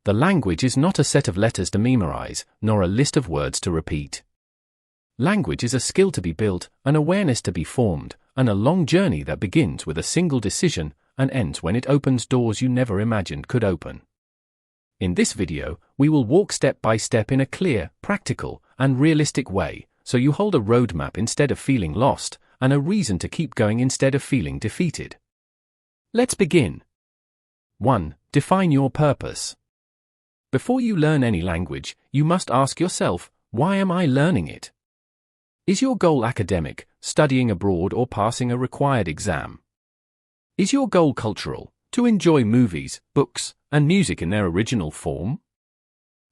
The language is not a set of letters to memorize, nor a list of words to repeat. Language is a skill to be built, an awareness to be formed, and a long journey that begins with a single decision and ends when it opens doors you never imagined could open. In this video, we will walk step by step in a clear, practical, and realistic way, so you hold a roadmap instead of feeling lost, and a reason to keep going instead of feeling defeated. Let's begin. 1. Define your purpose. Before you learn any language, you must ask yourself, why am I learning it? Is your goal academic, studying abroad or passing a required exam? Is your goal cultural, to enjoy movies, books, and music in their original form?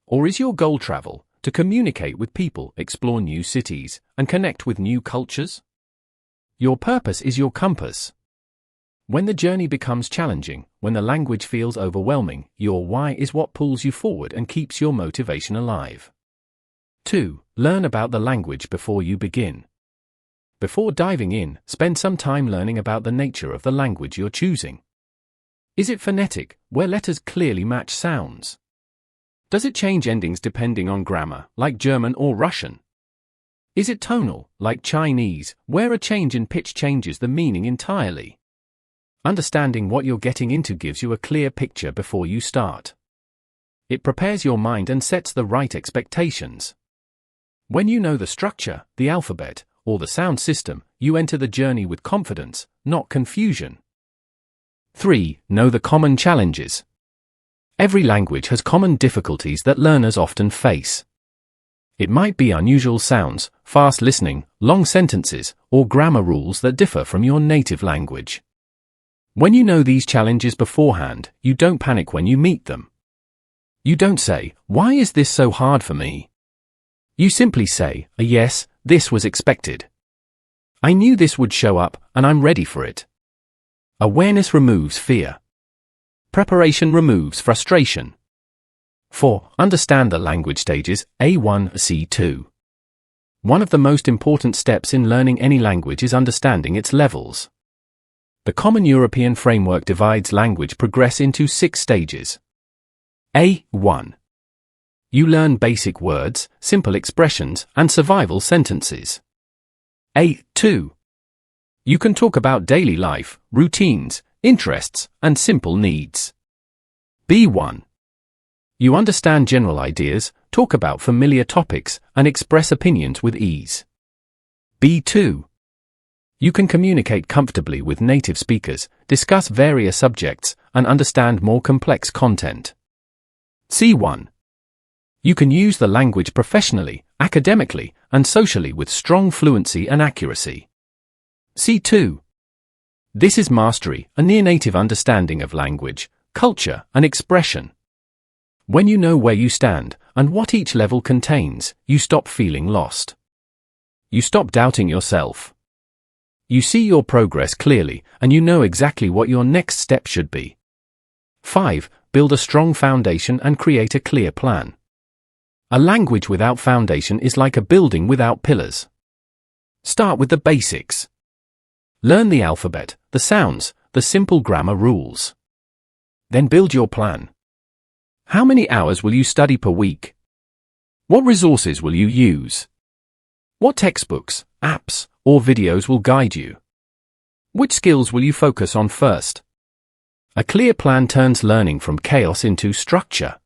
Or is your goal travel, to communicate with people, explore new cities, and connect with new cultures? Your purpose is your compass. When the journey becomes challenging, when the language feels overwhelming, your why is what pulls you forward and keeps your motivation alive. 2. Learn about the language before you begin. Before diving in, spend some time learning about the nature of the language you're choosing. Is it phonetic, where letters clearly match sounds? Does it change endings depending on grammar, like German or Russian? Is it tonal, like Chinese, where a change in pitch changes the meaning entirely? Understanding what you're getting into gives you a clear picture before you start. It prepares your mind and sets the right expectations. When you know the structure, the alphabet, or the sound system, you enter the journey with confidence, not confusion. 3. Know the common challenges. Every language has common difficulties that learners often face. It might be unusual sounds, fast listening, long sentences, or grammar rules that differ from your native language. When you know these challenges beforehand, you don't panic when you meet them. You don't say, "Why is this so hard for me?" You simply say, "Yes, this was expected. I knew this would show up, and I'm ready for it." Awareness removes fear. Preparation removes frustration. 4. Understand the language stages, A1, C2. One of the most important steps in learning any language is understanding its levels. The Common European Framework divides language progress into 6 stages. A1. You learn basic words, simple expressions, and survival sentences. A2. You can talk about daily life, routines, interests, and simple needs. B1. You understand general ideas, talk about familiar topics, and express opinions with ease. B2. You can communicate comfortably with native speakers, discuss various subjects, and understand more complex content. C1. You can use the language professionally, academically, and socially with strong fluency and accuracy. C2. This is mastery, a near-native understanding of language, culture, and expression. When you know where you stand, and what each level contains, you stop feeling lost. You stop doubting yourself. You see your progress clearly, and you know exactly what your next step should be. 5. Build a strong foundation and create a clear plan. A language without foundation is like a building without pillars. Start with the basics. Learn the alphabet, the sounds, the simple grammar rules. Then build your plan. How many hours will you study per week? What resources will you use? What textbooks, apps, or videos will guide you? Which skills will you focus on first? A clear plan turns learning from chaos into structure.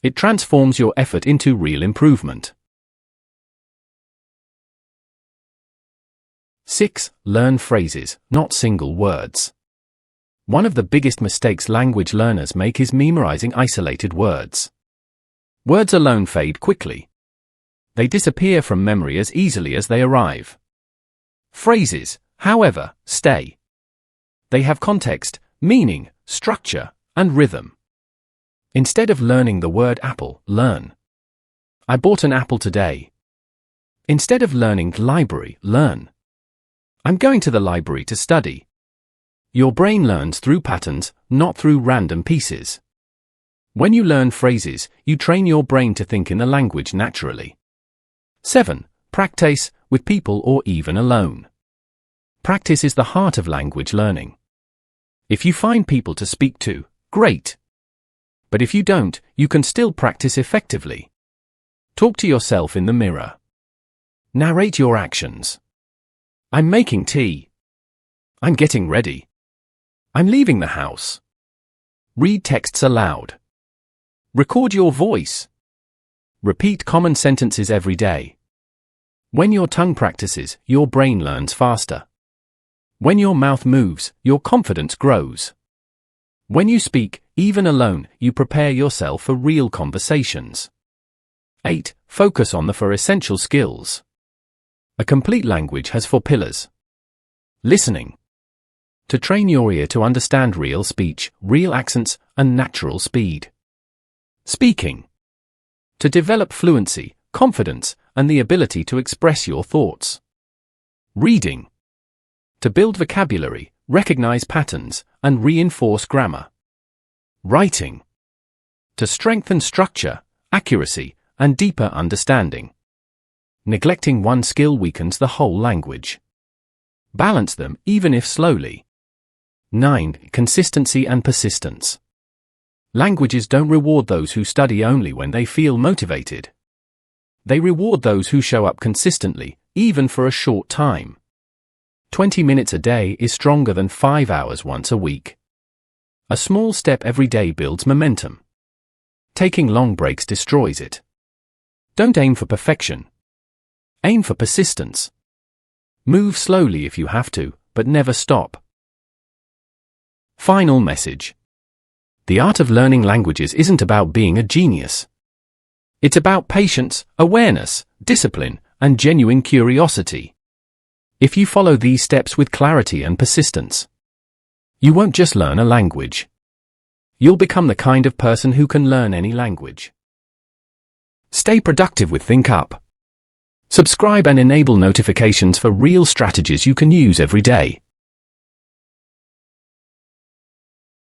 It transforms your effort into real improvement. 6. Learn phrases, not single words. One of the biggest mistakes language learners make is memorizing isolated words. Words alone fade quickly. They disappear from memory as easily as they arrive. Phrases, however, stay. They have context, meaning, structure, and rhythm. Instead of learning the word apple, learn, "I bought an apple today." Instead of learning library, learn, "I'm going to the library to study." Your brain learns through patterns, not through random pieces. When you learn phrases, you train your brain to think in the language naturally. 7. Practice, with people or even alone. Practice is the heart of language learning. If you find people to speak to, great. But if you don't, you can still practice effectively. Talk to yourself in the mirror. Narrate your actions. I'm making tea. I'm getting ready. I'm leaving the house. Read texts aloud. Record your voice. Repeat common sentences every day. When your tongue practices, your brain learns faster. When your mouth moves, your confidence grows. When you speak, even alone, you prepare yourself for real conversations. 8. Focus on the 4 essential skills. A complete language has 4 pillars. Listening. To train your ear to understand real speech, real accents, and natural speed. Speaking. To develop fluency, confidence, and the ability to express your thoughts. Reading. To build vocabulary, recognize patterns, and reinforce grammar. Writing. To strengthen structure, accuracy, and deeper understanding. Neglecting one skill weakens the whole language. Balance them, even if slowly. 9. Consistency and persistence. Languages don't reward those who study only when they feel motivated. They reward those who show up consistently, even for a short time. 20 minutes a day is stronger than 5 hours once a week. A small step every day builds momentum. Taking long breaks destroys it. Don't aim for perfection. Aim for persistence. Move slowly if you have to, but never stop. Final message. The art of learning languages isn't about being a genius. It's about patience, awareness, discipline, and genuine curiosity. If you follow these steps with clarity and persistence, you won't just learn a language. You'll become the kind of person who can learn any language. Stay productive with Think Up. Subscribe and enable notifications for real strategies you can use every day.